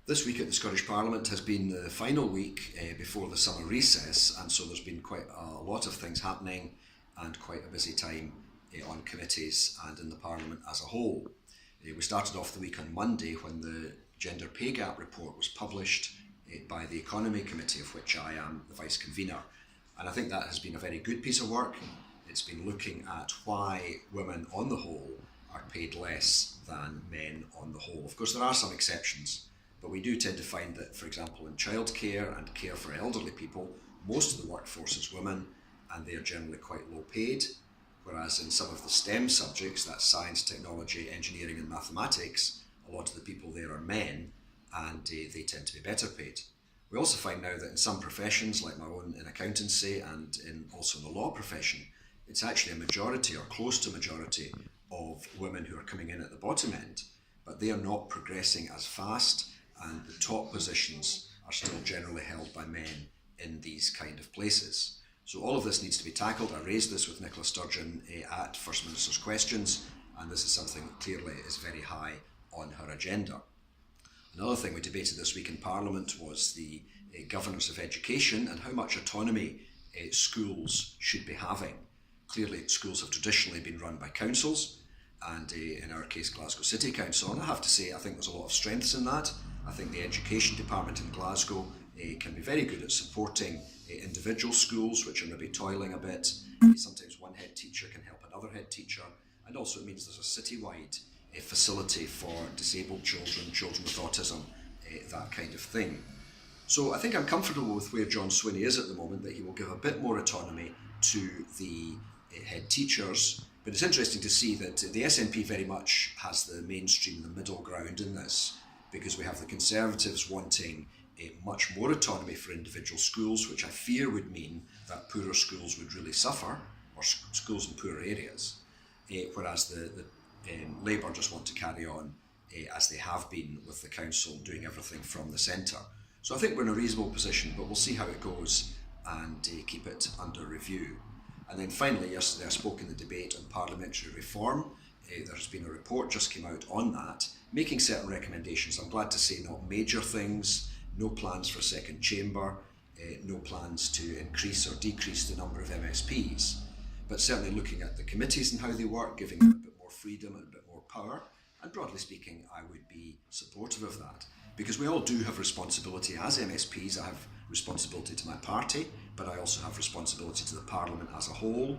This week at the Scottish Parliament has been the final week before the summer recess, and so there's been quite a lot of things happening and quite a busy time on committees and in the Parliament as a whole. We started off the week on Monday when the Gender Pay Gap report was published by the Economy Committee, of which I am the Vice Convener. And I think that has been a very good piece of work. It's been looking at why women on the whole are paid less than men on the whole. Of course, there are some exceptions, but we do tend to find that, for example, in childcare and care for elderly people, most of the workforce is women, and they are generally quite low paid, whereas in some of the STEM subjects, that's science, technology, engineering and mathematics, a lot of the people there are men, and they tend to be better paid. We also find now that in some professions, like my own in accountancy and also in the law profession, it's actually a majority or close to majority of women who are coming in at the bottom end, but they are not progressing as fast, and the top positions are still generally held by men in these kind of places. So all of this needs to be tackled. I raised this with Nicola Sturgeon at First Minister's Questions, and this is something that clearly is very high on her agenda. Another thing we debated this week in Parliament was the governance of education and how much autonomy schools should be having. Clearly, schools have traditionally been run by councils, and in our case, Glasgow City Council. And I have to say, I think there's a lot of strengths in that. I think the Education Department in Glasgow can be very good at supporting individual schools which are maybe toiling a bit. Sometimes one head teacher can help another head teacher, and also it means there's a citywide facility for disabled children, children with autism, that kind of thing. So I think I'm comfortable with where John Swinney is at the moment, that he will give a bit more autonomy to the head teachers. But it's interesting to see that the SNP very much has the mainstream, the middle ground in this, because we have the Conservatives wanting much more autonomy for individual schools, which I fear would mean that poorer schools would really suffer, or schools in poorer areas, whereas the Labour just want to carry on as they have been with the council, doing everything from the centre. So I think we're in a reasonable position, but we'll see how it goes and keep it under review. And then finally, yesterday I spoke in the debate on parliamentary reform. There has been a report just came out on that, making certain recommendations. I'm glad to say not major things, no plans for a second chamber, no plans to increase or decrease the number of MSPs, but certainly looking at the committees and how they work, giving them a bit more freedom and a bit more power. And broadly speaking, I would be supportive of that, because we all do have responsibility as MSPs. I have responsibility to my party, but I also have responsibility to the Parliament as a whole,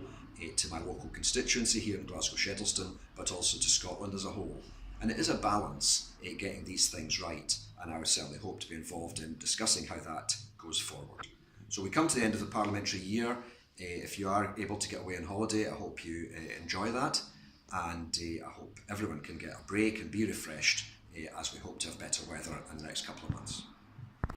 to my local constituency here in Glasgow-Shettleston, but also to Scotland as a whole. And it is a balance getting these things right, and I would certainly hope to be involved in discussing how that goes forward. So we come to the end of the parliamentary year. If you are able to get away on holiday, I hope you enjoy that, and I hope everyone can get a break and be refreshed as we hope to have better weather in the next couple of months.